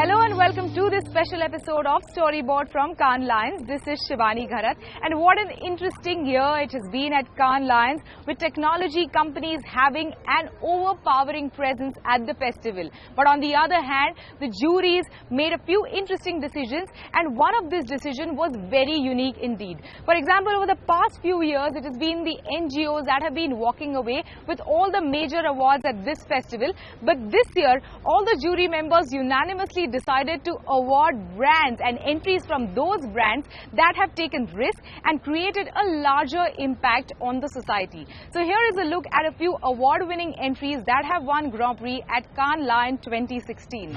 Hello and welcome to this special episode of Storyboard from Cannes Lions. This is Shivani Gharat, and what an interesting year it has been at Cannes Lions, with technology companies having an overpowering presence at the festival. But on the other hand, the juries made a few interesting decisions, and one of these decisions was very unique indeed. For example, over the past few years, it has been the NGOs that have been walking away with all the major awards at this festival. But this year, all the jury members unanimously decided to award brands and entries from those brands that have taken risks and created a larger impact on the society. So here is a look at a few award-winning entries that have won Grand Prix at Cannes Lions 2016.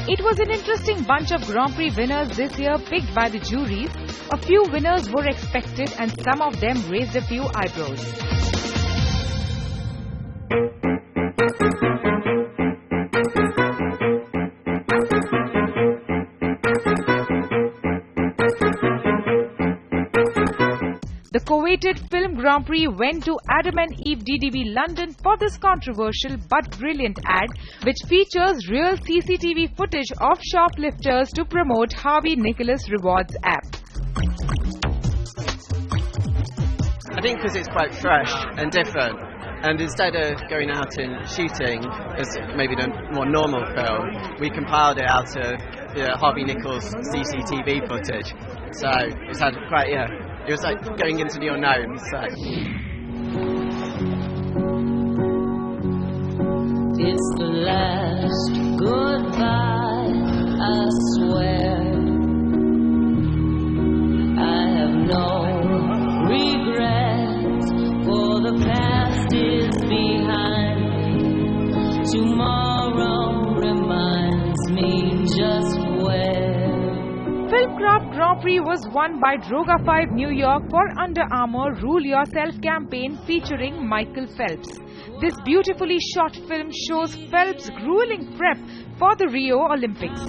It was an interesting bunch of Grand Prix winners this year picked by the juries. A few winners were expected and some of them raised a few eyebrows. The coveted Film Grand Prix went to Adam and Eve DDB London for this controversial but brilliant ad, which features real CCTV footage of shoplifters to promote Harvey Nicholas Rewards app. I think because it's quite fresh and different, and instead of going out and shooting as maybe the more normal film, we compiled it out of Harvey Nichols CCTV footage. So it's had quite, it was like going into the unknown. So it's the last goodbye, I swear. I have no regrets, for the past is behind me. Tomorrow reminds me just where. Filmcraft Grand Prix was won by Droga 5 New York for Under Armour Rule Yourself campaign featuring Michael Phelps. This beautifully shot film shows Phelps' grueling prep for the Rio Olympics.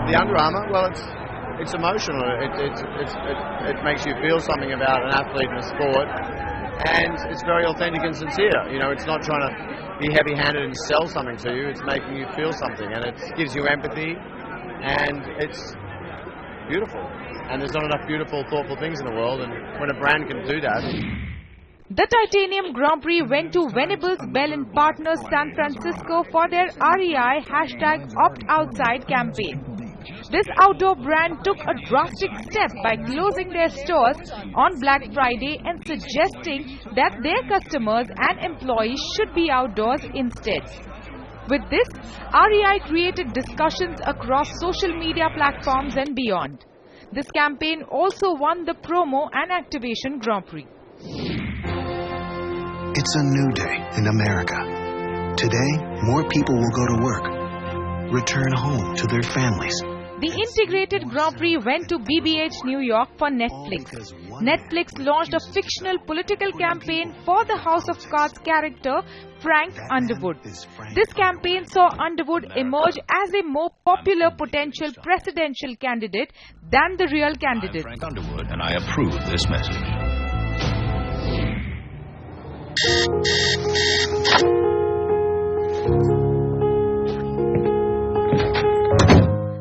The Under Armour, well, it's emotional. It makes you feel something about an athlete and a sport, and it's very authentic and sincere. You know, it's not trying to be heavy-handed and sell something to you. It's making you feel something, and it gives you empathy, and it's beautiful. And there's not enough beautiful, thoughtful things in the world, and when a brand can do that. The Titanium Grand Prix went to Venables Bell and Partners San Francisco for their REI #OptOutside campaign. This outdoor brand took a drastic step by closing their stores on Black Friday and suggesting that their customers and employees should be outdoors instead. With this, REI created discussions across social media platforms and beyond. This campaign also won the Promo and Activation Grand Prix. It's a new day in America. Today, more people will go to work, return home to their families. The integrated Grand Prix went to BBH New York for Netflix. Netflix launched a fictional political campaign for the House of Cards character Frank Underwood. This campaign saw Underwood emerge as a more popular potential presidential candidate than the real candidate. I'm Frank Underwood, and I approve this message.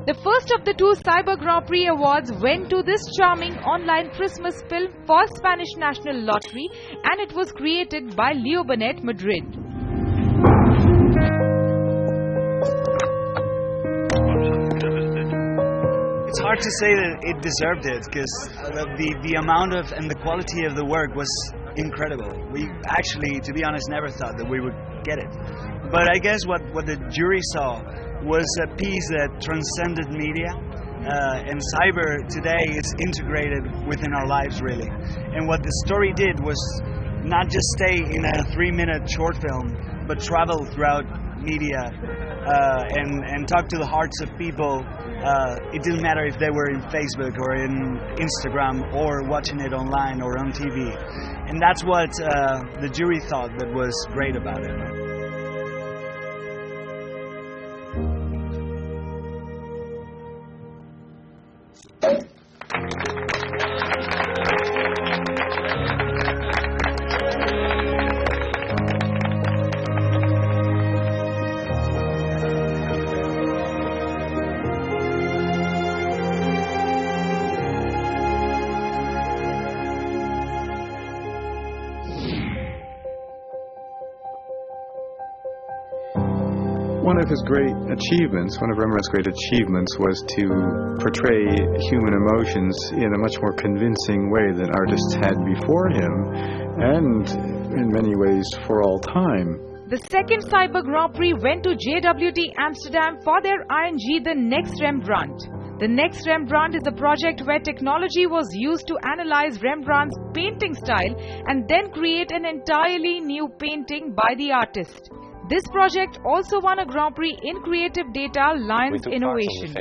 The first of the two Cyber Grand Prix awards went to this charming online Christmas film for Spanish National Lottery, and it was created by Leo Burnett Madrid. It's hard to say that it deserved it, because the amount of and the quality of the work was incredible. We actually, to be honest, never thought that we would get it. But I guess what the jury saw was a piece that transcended media, and cyber today is integrated within our lives, really. And what the story did was not just stay in a 3-minute short film, but travel throughout media and talk to the hearts of people It didn't matter if they were in Facebook or in Instagram or watching it online or on TV. And that's what the jury thought that was great about it. One of his great achievements, one of Rembrandt's great achievements, was to portray human emotions in a much more convincing way than artists had before him, and in many ways for all time. The second Cyber Grand Prix went to JWT Amsterdam for their ING The Next Rembrandt. The Next Rembrandt is a project where technology was used to analyze Rembrandt's painting style and then create an entirely new painting by the artist. This project also won a Grand Prix in Creative Data Lions Innovation.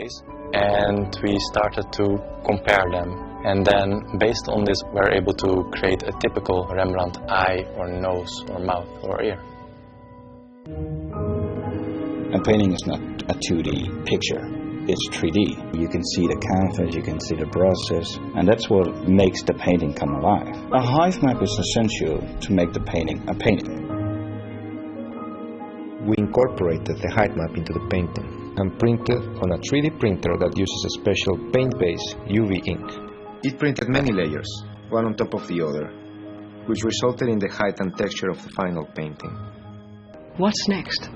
And we started to compare them. And then, based on this, we're able to create a typical Rembrandt eye or nose or mouth or ear. A painting is not a 2D picture. It's 3D. You can see the canvas, you can see the brushes, and that's what makes the painting come alive. A hive map is essential to make the painting a painting. We incorporated the height map into the painting and printed on a 3D printer that uses a special paint-based UV ink. It printed many layers, one on top of the other, which resulted in the height and texture of the final painting. What's next?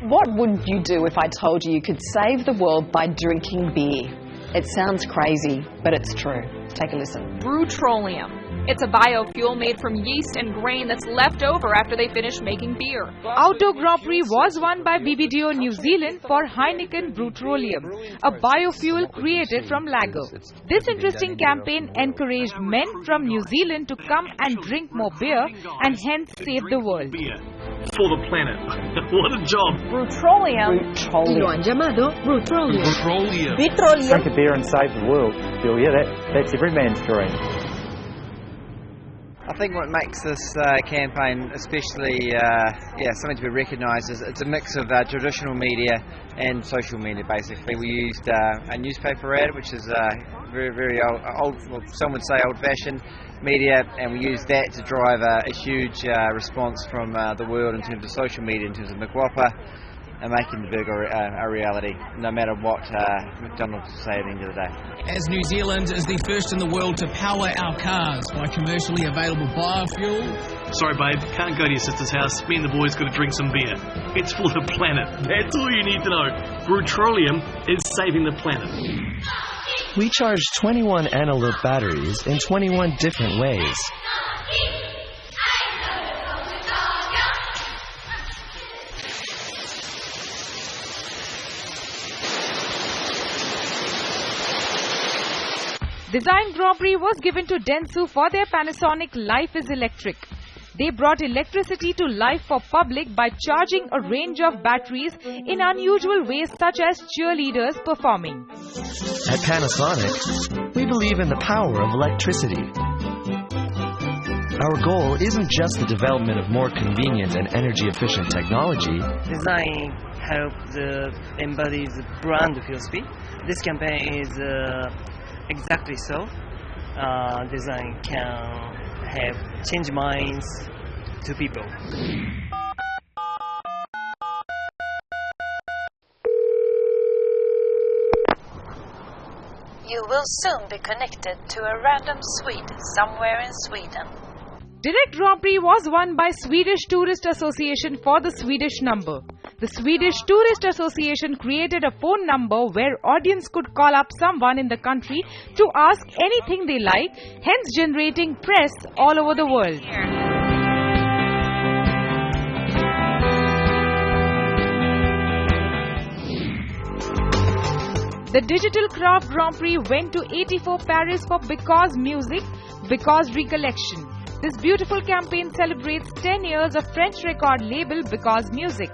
What would you do if I told you could save the world by drinking beer? It sounds crazy, but it's true. Take a listen. Brutrolium. It's a biofuel made from yeast and grain that's left over after they finish making beer. Outdoor Grand Prix was won by BBDO New Zealand for Heineken Brutrolium, a biofuel created from lager. This interesting campaign encouraged men from New Zealand to come and drink more beer and hence save the world. For the planet. What a job. Brutrolium. Lo han llamado Brutrolium. Brutrolium. Drink a beer and save the world. Julia, that's every man's dream. I think what makes this campaign especially something to be recognised is it's a mix of traditional media and social media. Basically, we used a newspaper ad, which is very old, well, some would say old-fashioned media, and we used that to drive a huge response from the world in terms of social media, in terms of McWhopper, and making the burger a reality, no matter what McDonald's say at the end of the day. As New Zealand is the first in the world to power our cars by commercially available biofuel. Sorry babe, can't go to your sister's house, me and the boys got to drink some beer. It's for the planet, that's all you need to know. Brutrolium is saving the planet. We charge 21 analog batteries in 21 different ways. Design Grand Prix was given to Dentsu for their Panasonic Life is Electric. They brought electricity to life for public by charging a range of batteries in unusual ways, such as cheerleaders performing. At Panasonic, we believe in the power of electricity. Our goal isn't just the development of more convenient and energy-efficient technology. Design helps embody the brand philosophy. This campaign is exactly so. Design can have change minds to people. You will soon be connected to a random suite somewhere in Sweden. Direct Grand Prix was won by Swedish Tourist Association for the Swedish number. The Swedish Tourist Association created a phone number where audience could call up someone in the country to ask anything they like, hence generating press all over the world. The Digital Craft Grand Prix went to 84 Paris for Because Music, Because Recollection. This beautiful campaign celebrates 10 years of French record label Because Music.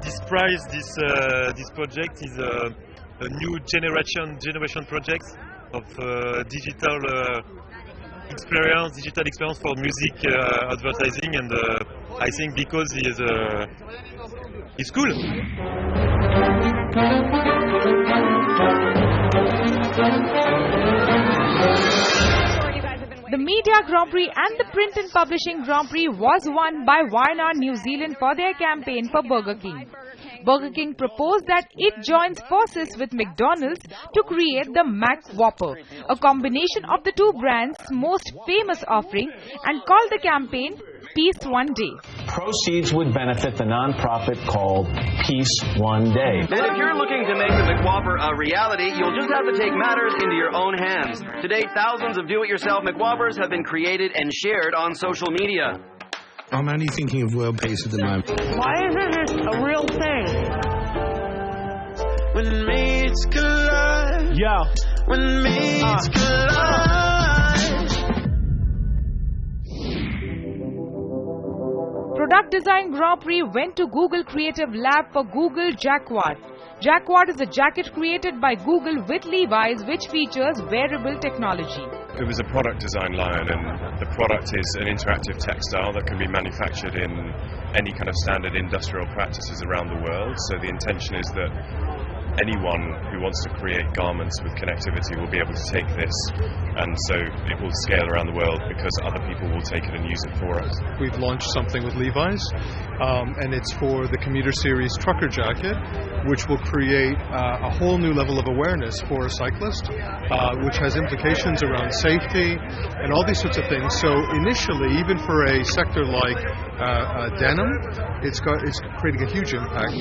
This prize, this project is a new generation project of digital experience for music advertising, and I think because is cool. The Media Grand Prix and the Print and Publishing Grand Prix was won by Wayanad, New Zealand for their campaign for Burger King. Burger King proposed that it joins forces with McDonald's to create the Mac Whopper, a combination of the two brands' most famous offering, and called the campaign Peace One Day. Proceeds would benefit the nonprofit called Peace One Day. And if you're looking to make the McWhopper a reality, you'll just have to take matters into your own hands. To date, thousands of do-it-yourself McWhoppers have been created and shared on social media. I'm only thinking of world peace at the moment. Why isn't this a real thing? When mates collide. Yeah. When mates collide. Product Design Grand Prix went to Google Creative Lab for Google Jacquard. Jacquard is a jacket created by Google with Levi's, which features wearable technology. It was a product design line, and the product is an interactive textile that can be manufactured in any kind of standard industrial practices around the world. So the intention is that anyone who wants to create garments with connectivity will be able to take this, and so it will scale around the world because other people will take it and use it for us. We've launched something with Levi's, and it's for the Commuter Series trucker jacket, which will create a whole new level of awareness for a cyclist, which has implications around safety and all these sorts of things. So initially, even for a sector like denim, it's creating a huge impact.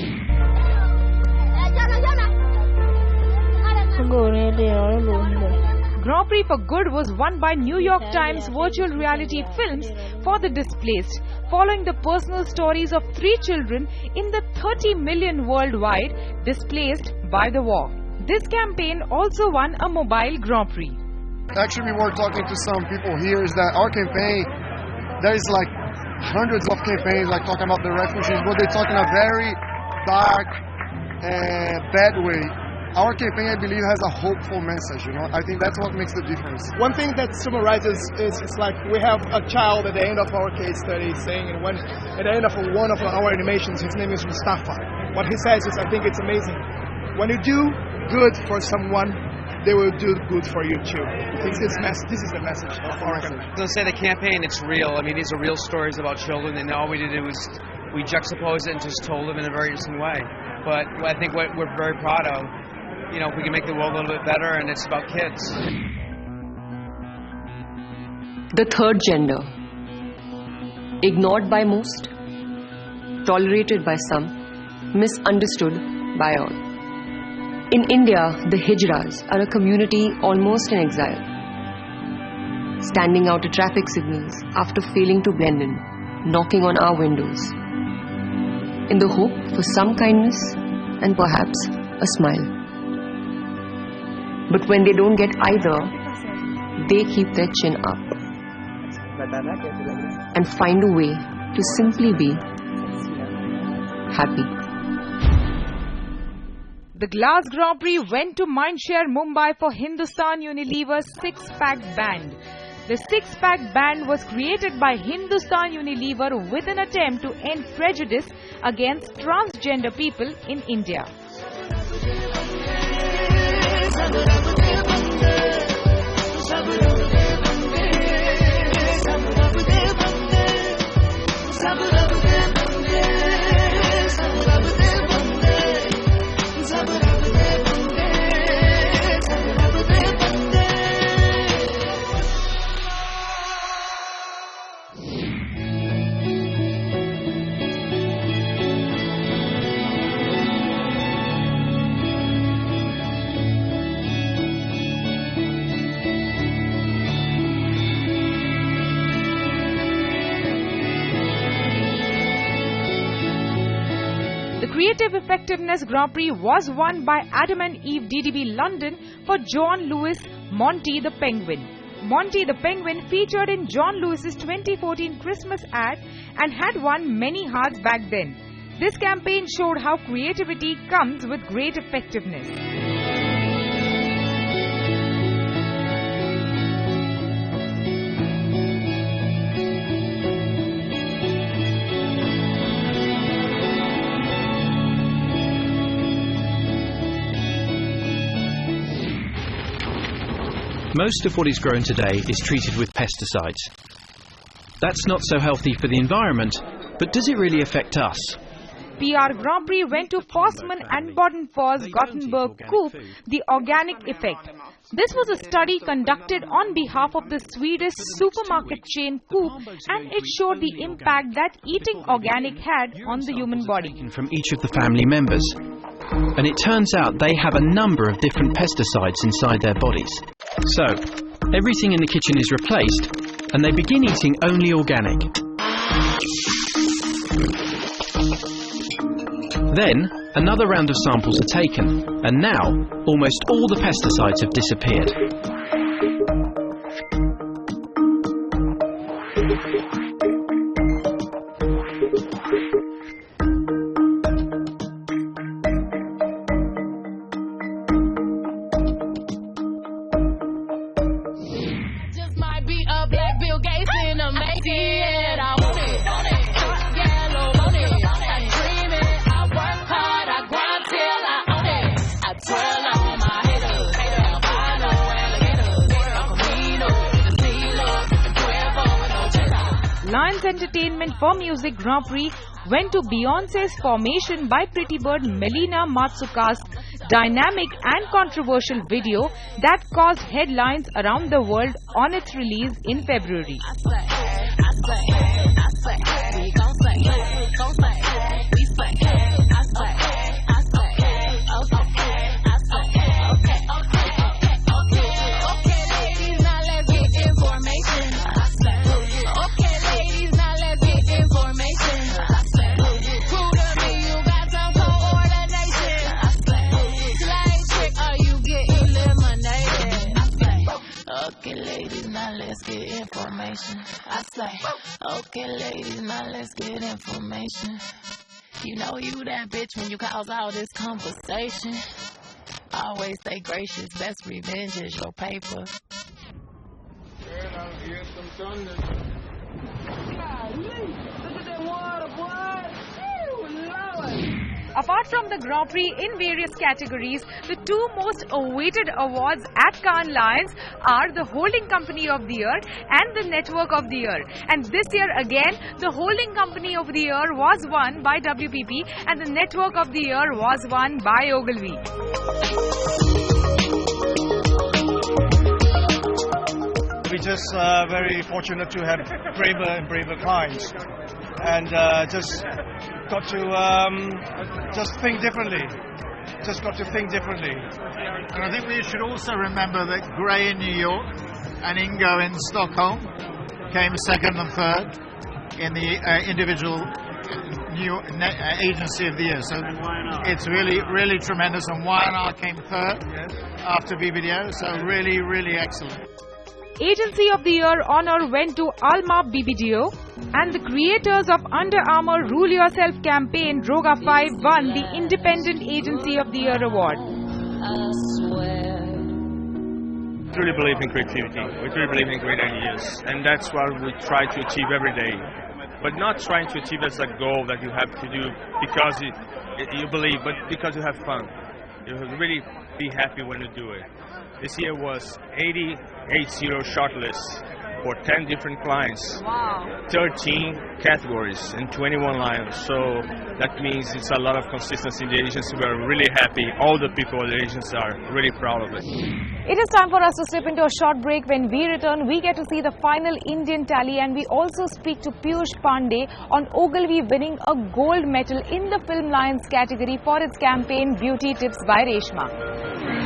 Grand Prix for Good was won by New York Times Virtual Reality Films for the Displaced, following the personal stories of 3 children in the 30 million worldwide displaced by the war. This campaign also won a mobile Grand Prix. Actually, we were talking to some people here, is that our campaign, there is like hundreds of campaigns like talking about the refugees, but they talk in a very dark and bad way. Our campaign, I believe, has a hopeful message, you know. I think that's what makes the difference. One thing that summarizes is it's like we have a child at the end of our case study saying, and when at the end of one of our animations, his name is Mustafa. What he says is, I think it's amazing. When you do good for someone, they will do good for you too. I think this is the message of our campaign. Don't say the campaign, it's real. I mean, these are real stories about children, and all we did was we juxtaposed it and just told them in a very interesting way. But I think what we're very proud of, you know, if we can make the world a little bit better, and it's about kids. The third gender. Ignored by most, tolerated by some, misunderstood by all. In India, the Hijras are a community almost in exile, standing out at traffic signals after failing to blend in, knocking on our windows, in the hope for some kindness and perhaps a smile. But when they don't get either, they keep their chin up and find a way to simply be happy. The Glass Grand Prix went to Mindshare Mumbai for Hindustan Unilever's 6-pack band. The 6-pack band was created by Hindustan Unilever with an attempt to end prejudice against transgender people in India. Creative Effectiveness Grand Prix was won by Adam and Eve DDB London for John Lewis Monty the Penguin. Monty the Penguin featured in John Lewis's 2014 Christmas ad and had won many hearts back then. This campaign showed how creativity comes with great effectiveness. Most of what is grown today is treated with pesticides. That's not so healthy for the environment, but does it really affect us? PR Grand Prix went to Postman and Bodenfors Gothenburg Coop, the organic effect. This was a study conducted on behalf of the Swedish supermarket chain Coop, and it showed the impact that eating organic had on the human body. From each of the family members. And it turns out they have a number of different pesticides inside their bodies. So, everything in the kitchen is replaced, and they begin eating only organic. Then, another round of samples are taken, and now, almost all the pesticides have disappeared. Lions Entertainment for Music Grand Prix went to Beyoncé's Formation by Pretty Bird Melina Matsuka's dynamic and controversial video that caused headlines around the world on its release in February. I say, okay, ladies, now let's get information. You know you that bitch when you cause all this conversation. Always stay gracious, best revenge is your paper. Girl, I'll hear some thunder. Look at that water, boy. Ew, Lord. Apart from the Grand Prix in various categories, the two most awaited awards at Cannes Lions are the Holding Company of the Year and the Network of the Year. And this year again, the Holding Company of the Year was won by WPP and the Network of the Year was won by Ogilvy. We're just very fortunate to have braver and braver clients, and just got to just think differently. Just got to think differently. And I think we should also remember that Gray in New York and Ingo in Stockholm came second and third in the individual new agency of the year. So it's really, really tremendous. And Y&R came third after BBDO. So really, really excellent. Agency of the Year honor went to Alma BBDO, and the creators of Under Armour Rule Yourself campaign Droga 5 won the Independent Agency of the Year award. We truly believe in creativity. We truly believe in great ideas, and that's what we try to achieve every day. But not trying to achieve as a goal that you have to do because you believe, but because you have fun. You really be happy when you do it. This year was 80 shortlists for 10 different clients, 13 categories and 21 lions. So that means it's a lot of consistency in the agency. We are really happy. All the people in the agency are really proud of it. It is time for us to slip into a short break. When we return, we get to see the final Indian tally, and we also speak to Piyush Panday on Ogilvy winning a gold medal in the Film Lions category for its campaign Beauty Tips by Reshma.